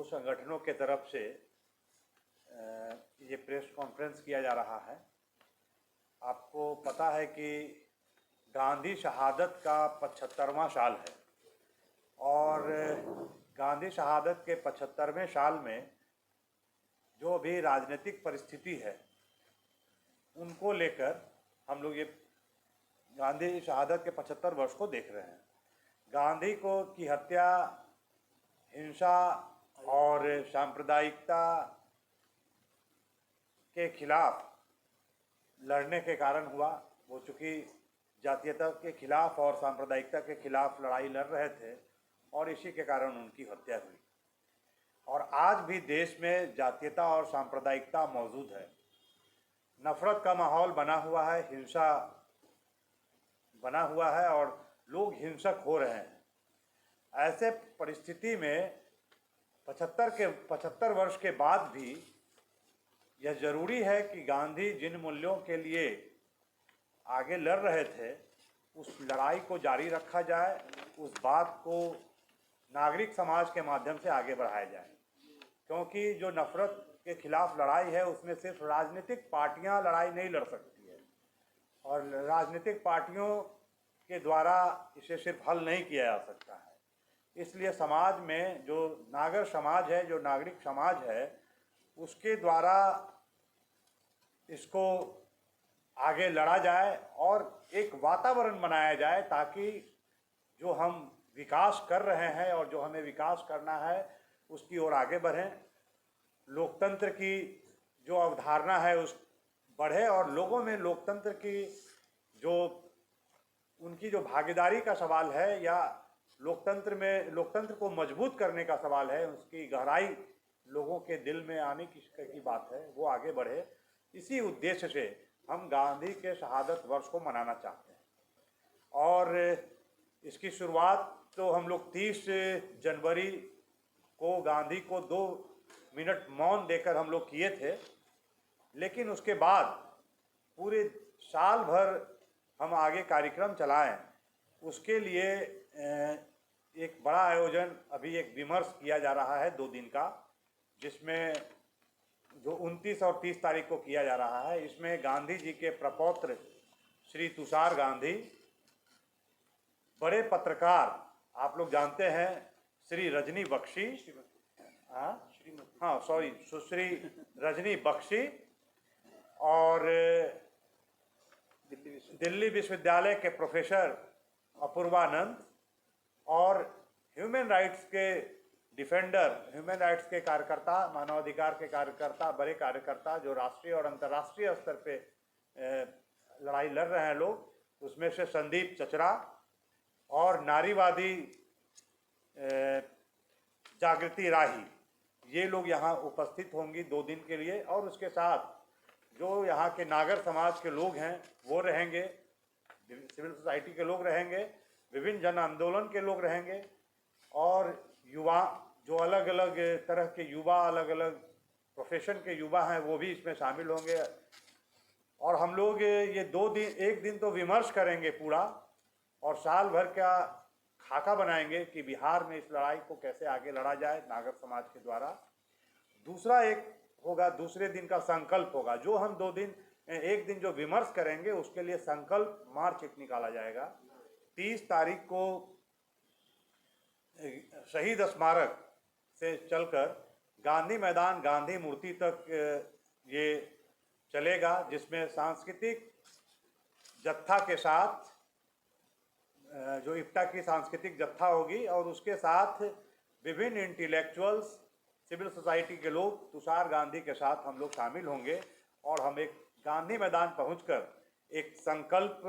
दो संगठनों के तरफ से ये प्रेस कॉन्फ्रेंस किया जा रहा है। आपको पता है कि गांधी शहादत का 75वां साल है और गांधी शहादत के 75वें साल में जो भी राजनीतिक परिस्थिति है उनको लेकर हम लोग ये गांधी शहादत के 75 वर्ष को देख रहे हैं। गांधी को की हत्या हिंसा और सांप्रदायिकता के खिलाफ लड़ने के कारण हुआ। वो चूँकि जातीयता के खिलाफ और सांप्रदायिकता के खिलाफ लड़ाई लड़ रहे थे और इसी के कारण उनकी हत्या हुई। और आज भी देश में जातीयता और सांप्रदायिकता मौजूद है, नफ़रत का माहौल बना हुआ है, हिंसा बना हुआ है और लोग हिंसक हो रहे हैं। ऐसे परिस्थिति में 75 वर्ष के बाद भी यह ज़रूरी है कि गांधी जिन मूल्यों के लिए आगे लड़ रहे थे उस लड़ाई को जारी रखा जाए, उस बात को नागरिक समाज के माध्यम से आगे बढ़ाया जाए। क्योंकि जो नफ़रत के खिलाफ लड़ाई है उसमें सिर्फ राजनीतिक पार्टियां लड़ाई नहीं लड़ सकती है और राजनीतिक पार्टियों के द्वारा इसे सिर्फ हल नहीं किया जा सकता है। इसलिए समाज में जो नागर समाज है, जो नागरिक समाज है, उसके द्वारा इसको आगे लड़ा जाए और एक वातावरण बनाया जाए ताकि जो हम विकास कर रहे हैं और जो हमें विकास करना है उसकी ओर आगे बढ़ें। लोकतंत्र की जो अवधारणा है उस बढ़े और लोगों में लोकतंत्र की जो उनकी जो भागीदारी का सवाल है या लोकतंत्र को मजबूत करने का सवाल है, उसकी गहराई लोगों के दिल में आने की बात है, वो आगे बढ़े। इसी उद्देश्य से हम गांधी के शहादत वर्ष को मनाना चाहते हैं और इसकी शुरुआत तो हम लोग 30 जनवरी को गांधी को 2 मिनट मौन देकर हम लोग किए थे, लेकिन उसके बाद पूरे साल भर हम आगे कार्यक्रम चलाएं। उसके लिए एक बड़ा आयोजन, अभी एक विमर्श किया जा रहा है 2 दिन का, जिसमें जो 29 और 30 तारीख को किया जा रहा है। इसमें गांधी जी के प्रपौत्र श्री तुषार गांधी, बड़े पत्रकार आप लोग जानते हैं श्री रजनी बख्शी, सुश्री रजनी बख्शी और दिल्ली विश्वविद्यालय के प्रोफेसर अपूर्वानंद और ह्यूमन राइट्स के डिफेंडर, ह्यूमन राइट्स के कार्यकर्ता, मानवाधिकार के कार्यकर्ता, बड़े कार्यकर्ता जो राष्ट्रीय और अंतर्राष्ट्रीय स्तर पे लड़ाई लड़ रहे हैं लोग, उसमें से संदीप चचरा और नारीवादी जागृति राही, ये लोग यहाँ उपस्थित होंगी 2 दिन के लिए। और उसके साथ जो यहाँ के नागर समाज के लोग हैं वो रहेंगे, सिविल सोसाइटी के लोग रहेंगे, विभिन्न जन आंदोलन के लोग रहेंगे और युवा, जो अलग अलग तरह के युवा, अलग अलग प्रोफेशन के युवा हैं वो भी इसमें शामिल होंगे। और हम लोग ये 2 दिन, एक दिन तो विमर्श करेंगे पूरा और साल भर का खाका बनाएंगे कि बिहार में इस लड़ाई को कैसे आगे लड़ा जाए नागर समाज के द्वारा। दूसरा एक होगा, दूसरे दिन का संकल्प होगा, जो हम 2 दिन, एक दिन जो विमर्श करेंगे उसके लिए संकल्प मार्च एक निकाला जाएगा। 30 तारीख को शहीद स्मारक से चलकर गांधी मैदान, गांधी मूर्ति तक ये चलेगा, जिसमें सांस्कृतिक जत्था के साथ जो इफ्ता की सांस्कृतिक जत्था होगी और उसके साथ विभिन्न इंटेलेक्चुअल्स, सिविल सोसाइटी के लोग तुषार गांधी के साथ हम लोग शामिल होंगे और हम एक गांधी मैदान पहुंचकर एक संकल्प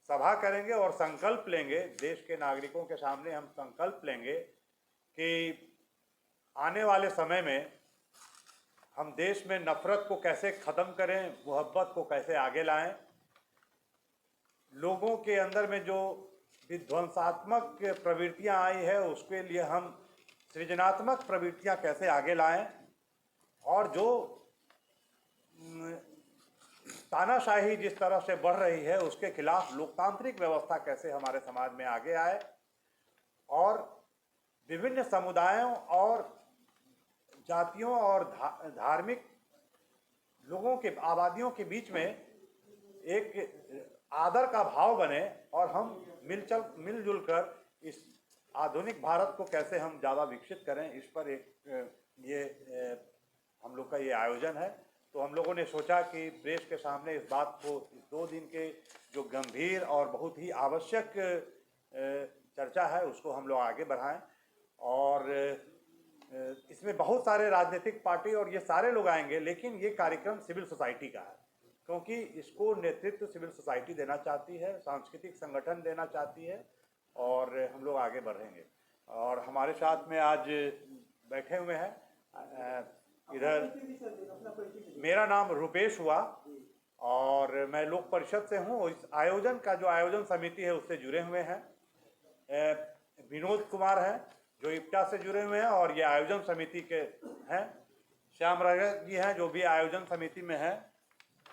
सभा करेंगे और संकल्प लेंगे, देश के नागरिकों के सामने हम संकल्प लेंगे कि आने वाले समय में हम देश में नफ़रत को कैसे ख़त्म करें, मोहब्बत को कैसे आगे लाएं, लोगों के अंदर में जो विध्वंसात्मक प्रवृत्तियां आई है उसके लिए हम सृजनात्मक प्रवृत्तियां कैसे आगे लाएं और जो तानाशाही जिस तरह से बढ़ रही है उसके खिलाफ लोकतांत्रिक व्यवस्था कैसे हमारे समाज में आगे आए और विभिन्न समुदायों और जातियों और धार्मिक लोगों के आबादियों के बीच में एक आदर का भाव बने और हम मिलजुल कर इस आधुनिक भारत को कैसे हम ज़्यादा विकसित करें, इस पर हम लोग का ये आयोजन है। तो हम लोगों ने सोचा कि प्रेस के सामने इस बात को, इस 2 दिन के जो गंभीर और बहुत ही आवश्यक चर्चा है उसको हम लोग आगे बढ़ाएं। और इसमें बहुत सारे राजनीतिक पार्टी और ये सारे लोग आएंगे, लेकिन ये कार्यक्रम सिविल सोसाइटी का है, क्योंकि इसको नेतृत्व सिविल सोसाइटी देना चाहती है, सांस्कृतिक संगठन देना चाहती है, और हम लोग आगे बढ़ेंगे। और हमारे साथ में आज बैठे हुए हैं, इधर मेरा नाम रुपेश हुआ और मैं लोक परिषद से हूँ। इस आयोजन का जो आयोजन समिति है उससे जुड़े हुए हैं। विनोद कुमार हैं जो इप्टा से जुड़े हुए हैं और ये आयोजन समिति के हैं। श्याम रजक जी हैं जो भी आयोजन समिति में हैं,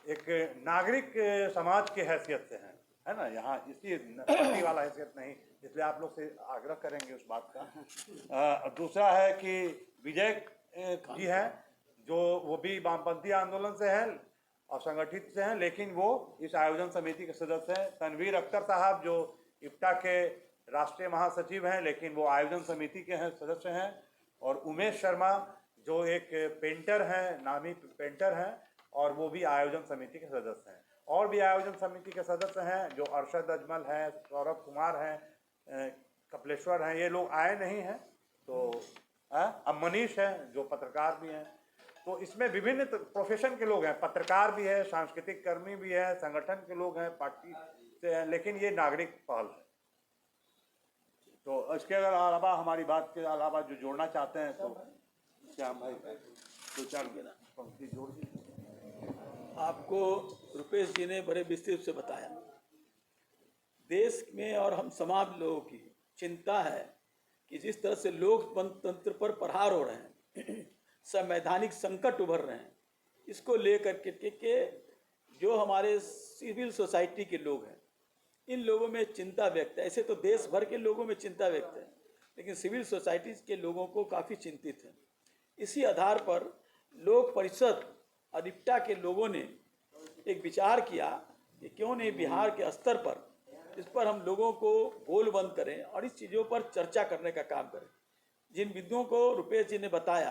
एक नागरिक समाज के हैसियत से हैं, है ना, यहाँ इसी पार्टी वाला हैसियत नहीं, इसलिए आप लोग से आग्रह करेंगे उस बात का। दूसरा है कि विजय जी हैं जो वो भी वामपंथी आंदोलन से हैं और संगठित से हैं, लेकिन वो इस आयोजन समिति के सदस्य हैं। तनवीर अख्तर साहब जो इप्टा के राष्ट्रीय महासचिव हैं, लेकिन वो आयोजन समिति के हैं, सदस्य हैं। और उमेश शर्मा जो एक पेंटर हैं, नामी पेंटर हैं, और वो भी आयोजन समिति के सदस्य हैं। और भी आयोजन समिति के सदस्य हैं जो अरशद अजमल हैं, सौरभ कुमार हैं, कपिलेश्वर हैं, ये लोग आए नहीं हैं। तो अब मनीष हैं जो पत्रकार भी हैं। तो इसमें विभिन्न प्रोफेशन के लोग हैं, पत्रकार भी है, सांस्कृतिक कर्मी भी है, संगठन के लोग हैं, पार्टी से हैं, लेकिन ये नागरिक पहल है। तो इसके अलावा हमारी बात के अलावा जो जोड़ना चाहते हैं तो श्याम भाई 2-4 पंक्ति जोड़ दीजिए। आपको रुपेश जी ने बड़े विस्तृत से बताया। देश में और हम समाज लोगों की चिंता है कि जिस तरह से लोकतंत्र पर प्रहार हो रहे हैं, संवैधानिक संकट उभर रहे हैं, इसको लेकर के जो हमारे सिविल सोसाइटी के लोग हैं, इन लोगों में चिंता व्यक्त है। ऐसे तो देश भर के लोगों में चिंता व्यक्त है, लेकिन सिविल सोसाइटी के लोगों को काफ़ी चिंतित है। इसी आधार पर लोक परिषद और इप्टा के लोगों ने एक विचार किया कि क्यों नहीं बिहार के स्तर पर इस पर हम लोगों को बोल बंद करें और इस चीज़ों पर चर्चा करने का काम करें। जिन बिंदुओं को रुपेश जी ने बताया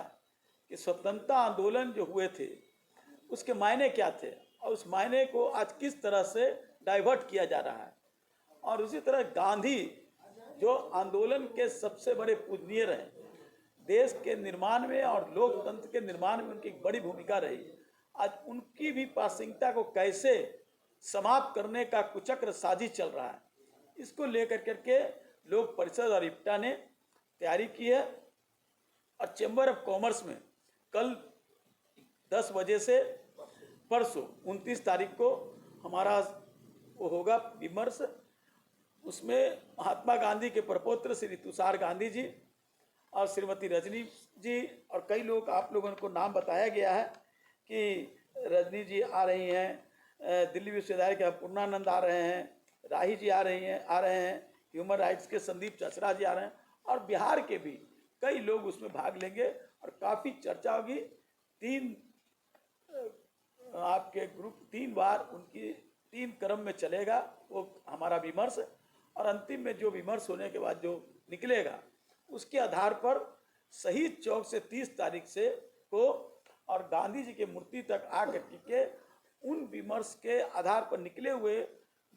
कि स्वतंत्रता आंदोलन जो हुए थे उसके मायने क्या थे और उस मायने को आज किस तरह से डाइवर्ट किया जा रहा है, और उसी तरह गांधी जो आंदोलन के सबसे बड़े पूजनीय रहे, देश के निर्माण में और लोकतंत्र के निर्माण में उनकी बड़ी भूमिका रही, आज उनकी भी प्रासंगिकता को कैसे समाप्त करने का कुचक्र साजिश चल रहा है, इसको लेकर करके लोक परिषद और इप्टा ने तैयारी की है। और चैम्बर ऑफ कॉमर्स में कल 10 बजे से परसों 29 तारीख को हमारा वो होगा विमर्श। उसमें महात्मा गांधी के प्रपौत्र श्री तुषार गांधी जी और श्रीमती रजनी जी और कई लोग, आप लोगों को नाम बताया गया है कि रजनी जी आ रही हैं, दिल्ली विश्वविद्यालय के पूर्णानंद आ रहे हैं, राही जी आ रहे हैं, ह्यूमन राइट्स के संदीप चचरा जी आ रहे हैं, और बिहार के भी कई लोग उसमें भाग लेंगे और काफ़ी चर्चा होगी। 3 आपके ग्रुप 3 बार उनकी 3 क्रम में चलेगा वो हमारा विमर्श, और अंतिम में जो विमर्श होने के बाद जो निकलेगा उसके आधार पर शहीद चौक से 30 तारीख से को और गांधी जी की मूर्ति तक आकर के उन विमर्श के आधार पर निकले हुए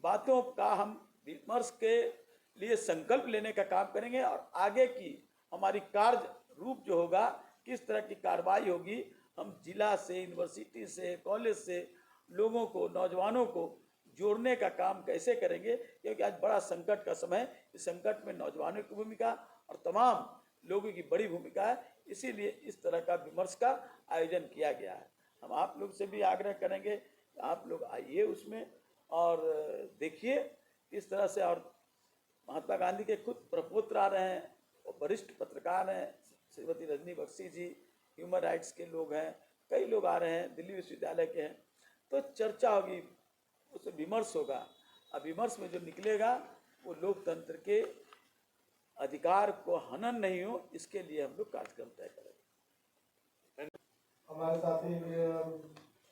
बातों का हम विमर्श के लिए संकल्प लेने का काम करेंगे, और आगे की हमारी कार्य रूप जो होगा, किस तरह की कार्रवाई होगी, हम जिला से, यूनिवर्सिटी से, कॉलेज से लोगों को, नौजवानों को जोड़ने का काम कैसे करेंगे, क्योंकि आज बड़ा संकट का समय है। इस संकट में नौजवानों की भूमिका और तमाम लोगों की बड़ी भूमिका है, इसीलिए इस तरह का विमर्श का आयोजन किया गया है। हम आप लोग से भी आग्रह करेंगे, आप लोग आइए उसमें और देखिए इस तरह से। और महात्मा गांधी के खुद प्रपौत्र आ रहे हैं, वो वरिष्ठ पत्रकार हैं, श्रीमती रजनी बख्शी जी, ह्यूमन राइट्स के लोग हैं, कई लोग आ रहे हैं, दिल्ली विश्वविद्यालय के हैं। तो चर्चा होगी, उससे विमर्श होगा, और विमर्श में जो निकलेगा वो लोकतंत्र के अधिकार को हनन नहीं हो, इसके लिए हम लोग कार्यक्रम तय करेंगे। हमारे साथी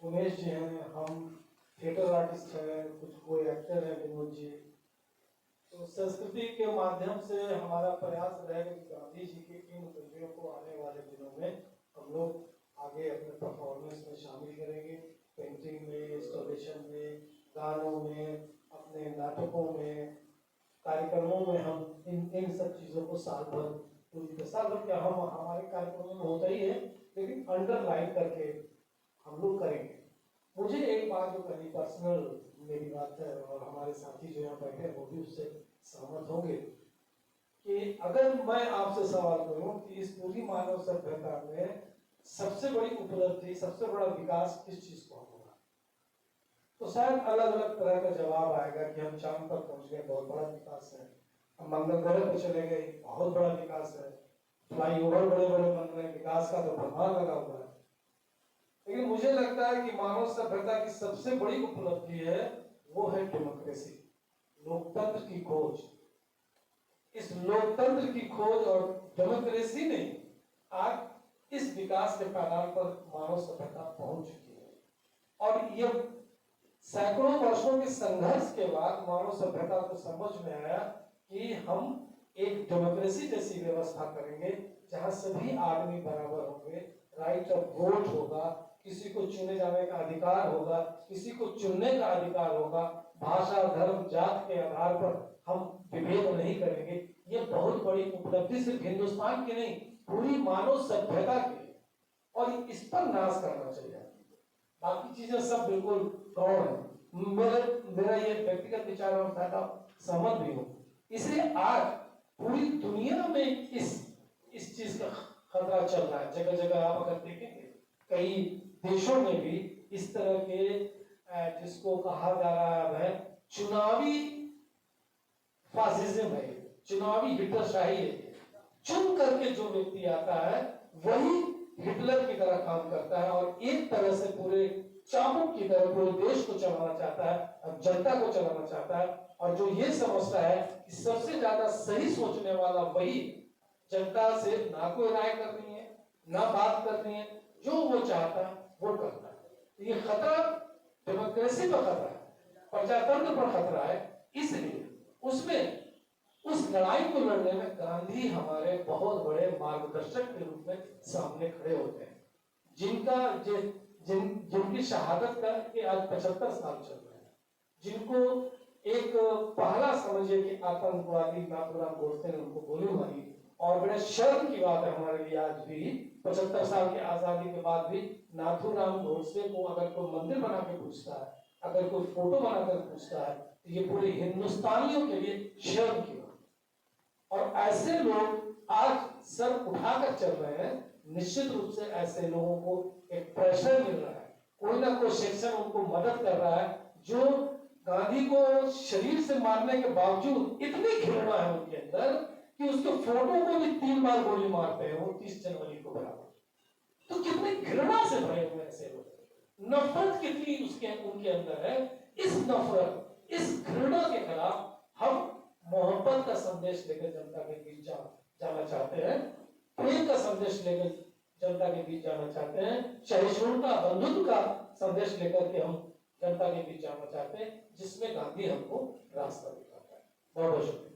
उमेश जी हैं, हम थिएटर आर्टिस्ट हैं, कुछ कोई एक्टर हैं विनोद जी। तो संस्कृति के माध्यम से हमारा प्रयास रहेगा कि गांधी जी की इन मूल्यों को आने वाले दिनों में हम लोग आगे अपने परफॉर्मेंस में शामिल करेंगे, पेंटिंग में, इंस्टॉलेशन में, गानों में, अपने नाटकों में, कार्यक्रमों में हम इन सब चीज़ों को साल भर क्या हम हमारे कार्यक्रमों में होता ही है, लेकिन अंडरलाइन करके हम लोग करेंगे। मुझे एक बात जो कही पर्सनल मेरी बात है, और हमारे साथी जो यहाँ बैठे हैं वो भी उससे सहमत होंगे, कि अगर मैं आपसे सवाल करूं कि इस पूरी मानव सभ्यता में सबसे बड़ी उपलब्धि, सबसे बड़ा विकास किस चीज को होगा, तो शायद अलग अलग तरह का जवाब आएगा कि हम चांद पर पहुंच गए, बहुत बड़ा विकास है, हम मंगल ग्रह पर चले गए, बहुत बड़ा विकास है, फ्लाईओवर बड़े बड़े बन रहे हैं, विकास का तो प्रभाव लगा हुआ है। लेकिन मुझे लगता है कि मानव सभ्यता की सबसे बड़ी उपलब्धि है वो है डेमोक्रेसी, लोकतंत्र की खोज। इस लोकतंत्र की खोज और डेमोक्रेसी ने आज इस विकास के पैमाने पर मानव सभ्यता पहुंच चुकी है, और ये सैकड़ों वर्षों के संघर्ष के बाद मानव सभ्यता को समझ में आया कि हम एक डेमोक्रेसी जैसी व्यवस्था करेंगे जहां सभी आदमी बराबर होंगे, राइट ऑफ वोट होगा, किसी को चुने जाने का अधिकार होगा, किसी को चुनने का अधिकार होगा, भाषा, धर्म, जात के आधार पर हम विभेद नहीं करेंगे। ये बहुत बड़ी उपलब्धि सिर्फ हिंदुस्तान की नहीं, पूरी मानव सभ्यता की, और इस पर नाश करना चाहिए। बाकी चीजें सब बिल्कुल गौण है, मेरा ये व्यक्तिगत विचार और मैं सहमत भी हूँ। इसलिए आज पूरी दुनिया में इस चीज का खतरा चल रहा है। जगह जगह आप अगर देखेंगे कई देशों में भी इस तरह के जिसको कहा जा रहा है चुनावी फासिज्म है, चुनावी हिटलरशाही है। चुन करके जो व्यक्ति आता है वही हिटलर की तरह काम करता है, और एक तरह से पूरे चाबुक की तरह पूरे देश को चलाना चाहता है, जनता को चलाना चाहता है। और जो ये समझता है कि सबसे ज्यादा सही सोचने वाला वही जनता से ना कोई राय करनी है, ना बात करनी है, जो वो चाहता है वो करता है। ये खतरा डेमोक्रेसी पर खतरा है, प्रजातंत्र पर खतरा है। इसलिए उसमें उस लड़ाई को लड़ने में गांधी हमारे बहुत बड़े मार्गदर्शक के रूप में सामने खड़े होते हैं, जिनकी शहादत के आज 75 साल चल रहे हैं, जिनको एक पहला समझिए कि आतंकवादी नाथूराम गोडसे ने उनको गोली मारी, और बड़े शर्म की बात है हमारे लिए आज भी 75 साल की आजादी के बाद भी नाथूराम गोडसे को अगर कोई मंदिर बना के पूछता है, अगर कोई फोटो बनाकर पूछता है, तो ये पूरे हिंदुस्तानियों के लिए शर्म की बात। और ऐसे लोग आज सर उठाकर चल रहे हैं। निश्चित रूप से ऐसे लोगों को एक प्रेशर मिल रहा है, कोई ना कोई सेक्शन उनको मदद कर रहा है, जो गांधी को शरीर से मारने के बावजूद इतनी घृणा है उनके अंदर कि उसके फोटो को भी 3 बार गोली मारते हैं वो 30 जनवरी को बराबर। तो कितनी घृणा से भरे हुए ऐसे लोग, नफरत कितनी उनके अंदर है। इस नफरत, इस घृणा के खिलाफ हम मोहब्बत का संदेश लेकर जनता के बीच जाना चाहते हैं, प्रेम का संदेश लेकर जनता के बीच जाना चाहते हैं, सहिष्णुता, बंधुत्व का संदेश लेकर के हम जनता के बीच जाना चाहते हैं, जिसमें गांधी हमको रास्ता दिखाता है। बहुत बहुत शुक्रिया।